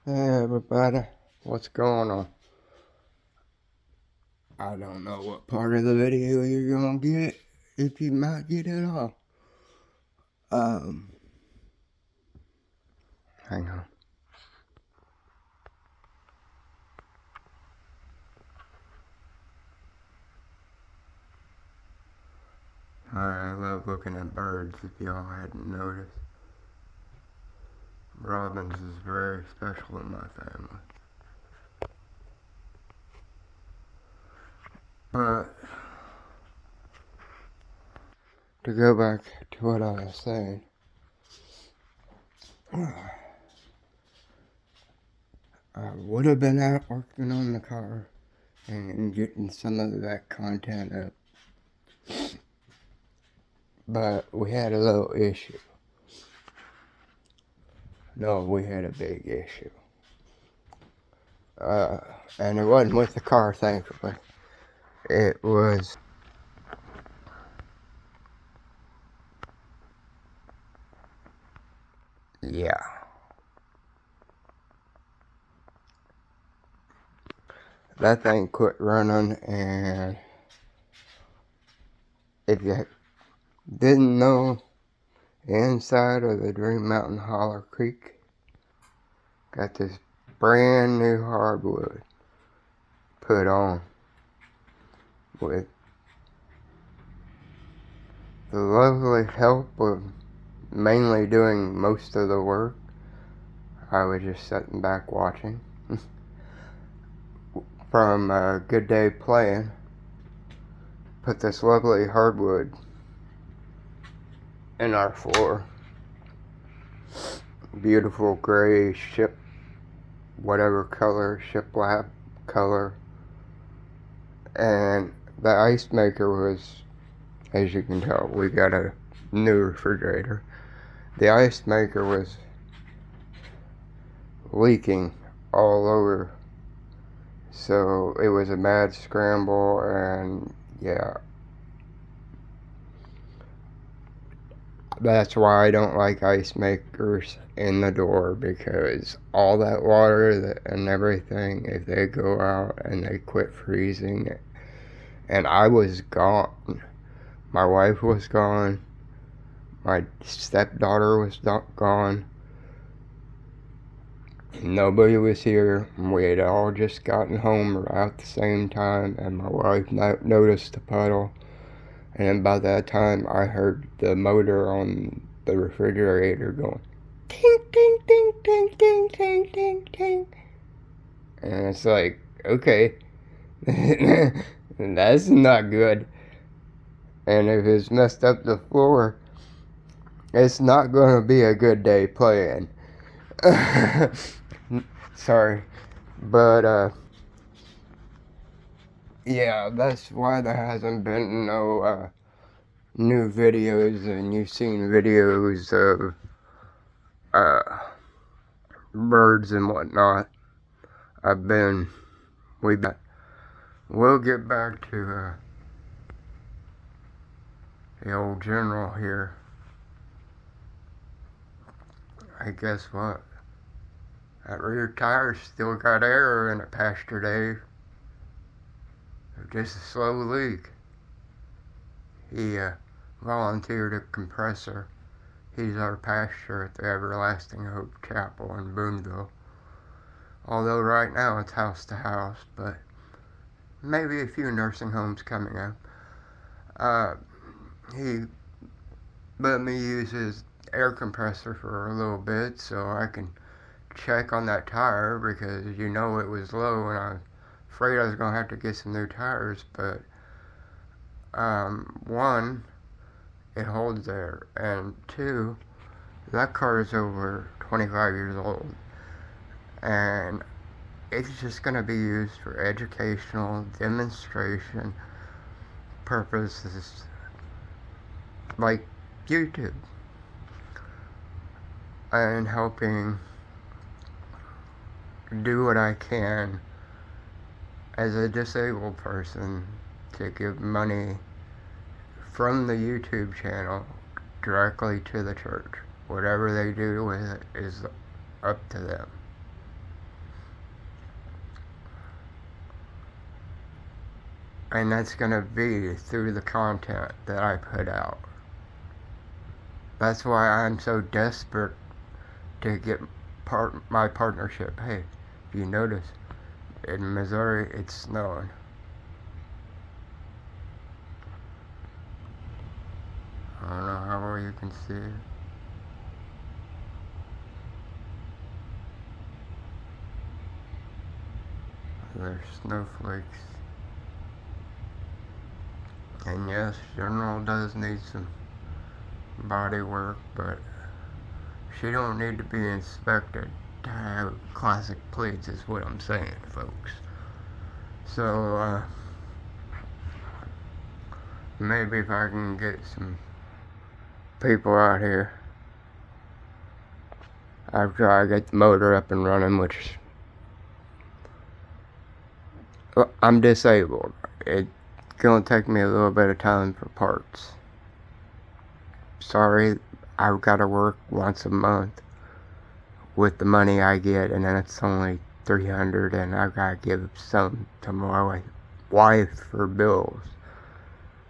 Hey everybody, what's going on? I don't know what part of the video you're gonna get, if you might get it all. Um, Hang on. I love looking at birds, if y'all hadn't noticed. Robins is very special in my family. But, to go back to what I was saying, I would have been out working on the car and getting some of that content up. But we had a little issue. No, we had a big issue. And it wasn't with the car, thankfully. It was, yeah. That thing quit running, and if you didn't know, inside of the Dream Mountain Holler Creek, got this brand new hardwood put on with the lovely help of mainly doing most of the work. I was just sitting back watching from Good Day Playing. Put this lovely hardwood in our floor. Beautiful gray ship, whatever color, shiplap color. And the ice maker was, as you can tell, we got a new refrigerator. The ice maker was leaking all over. So it was a mad scramble, and yeah. That's why I don't like ice makers in the door, because all that water and everything, if they go out and they quit freezing, and I was gone. My wife was gone. My stepdaughter was gone. Nobody was here. We had all just gotten home about the same time, and my wife noticed the puddle. And by that time, I heard the motor on the refrigerator going, ting, ting, ting, ting, ting, ting, ting, ting. And it's like, okay, that's not good. And if it's messed up the floor, it's not going to be a good day playing. Sorry. But, yeah, that's why there hasn't been no, new videos, and you've seen videos of, birds and whatnot. We'll get back to, the old general here. I guess what? That rear tire still got air in it, Pastor Dave. Just a slow leak. He volunteered a compressor. He's our pastor at the Everlasting Hope Chapel in Boonville. Although right now it's house to house, but maybe a few nursing homes coming up. He let me use his air compressor for a little bit so I can check on that tire, because it was low, and I'm afraid I was going to have to get some new tires. But one, it holds air, and two, that car is over 25 years old, and it's just going to be used for educational demonstration purposes like YouTube, and helping do what I can as a disabled person to give money from the YouTube channel directly to the church. Whatever they do with it is up to them. And that's gonna be through the content that I put out. That's why I'm so desperate to get my partnership. Hey, if you notice, in Missouri it's snowing. I don't know how well you can see it. There's snowflakes. And yes, General does need some body work, but she don't need to be inspected to have classic plates is what I'm saying, folks. So, maybe if I can get some people out here after I get the motor up and running, which I'm disabled. It's gonna take me a little bit of time for parts. Sorry, I've gotta work once a month with the money I get, and then it's only $300, and I've gotta give some to my wife for bills.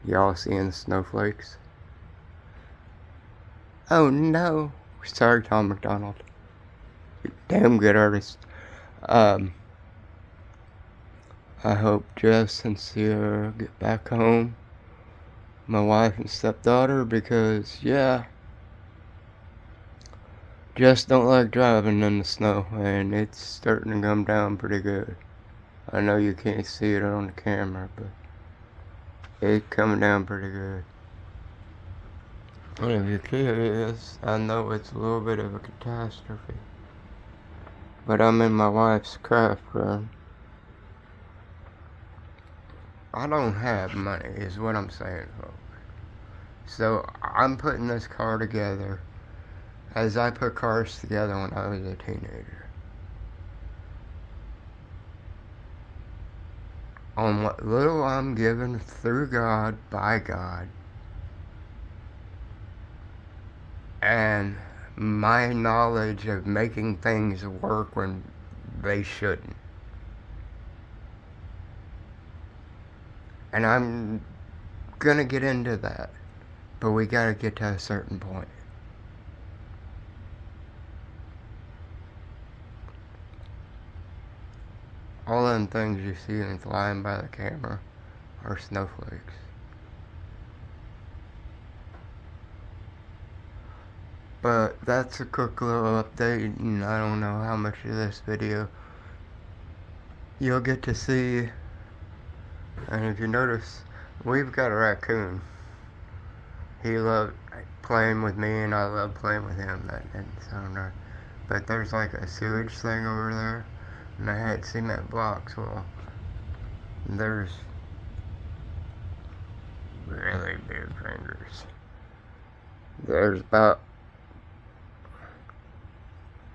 Y'all seeing the snowflakes? Oh no! Sorry, Tom McDonald. Damn good artist. I hope Jess and Sierra get back home. My wife and stepdaughter, because yeah, Jess don't like driving in the snow, and it's starting to come down pretty good. I know you can't see it on the camera, but it's coming down pretty good. And if you're curious, I know it's a little bit of a catastrophe, but I'm in my wife's craft run. I don't have money, is what I'm saying, folks. So I'm putting this car together as I put cars together when I was a teenager. On what little I'm given through God, by God, and my knowledge of making things work when they shouldn't. And I'm gonna get into that, but we gotta get to a certain point. All them things you see and flying by the camera are snowflakes. But that's a quick little update, and I don't know how much of this video you'll get to see. And if you notice, we've got a raccoon. He loved playing with me, and I love playing with him. That didn't sound right. But there's like a sewage thing over there, and I had cement blocks. Well, there's really big fingers. There's about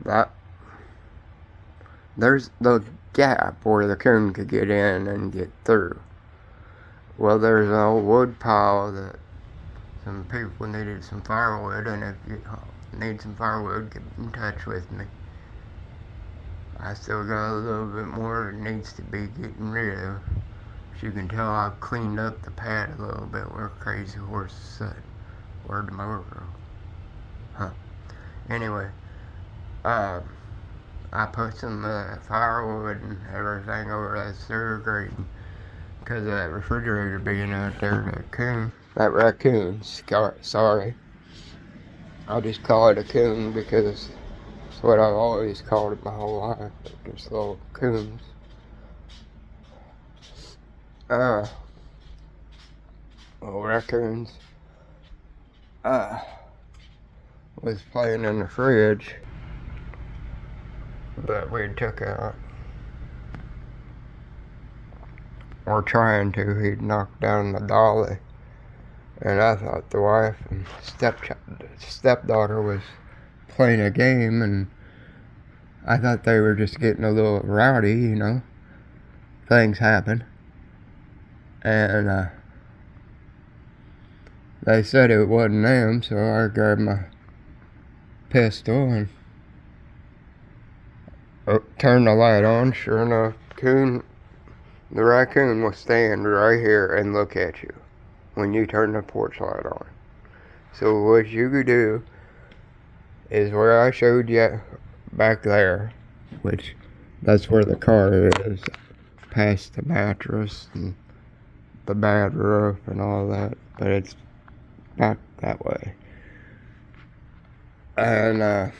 that. There's the gap where the coon could get in and get through. Well, there's an old wood pile that some people needed some firewood, and if you need some firewood, get in touch with me. I still got a little bit more that needs to be getting rid of. As you can tell, I've cleaned up the pad a little bit where Crazy Horse said. Where'd the mower go? Huh. Anyway, I put some firewood and everything over that sewer grating because of that refrigerator being out there. That raccoon, sorry. I'll just call it a coon because it's what I've always called it my whole life. Just little coons. Little raccoons. Was playing in the fridge that we took out. Or trying to. He'd knocked down the dolly. And I thought the wife and stepdaughter was playing a game, and I thought they were just getting a little rowdy, you know. Things happen. And they said it wasn't them, so I grabbed my pistol and turned the light on. Sure enough, coon The raccoon will stand right here and look at you when you turn the porch light on. So what you could do is where I showed you back there, which that's where the car is, past the mattress and the bad roof and all that, but it's back that way. And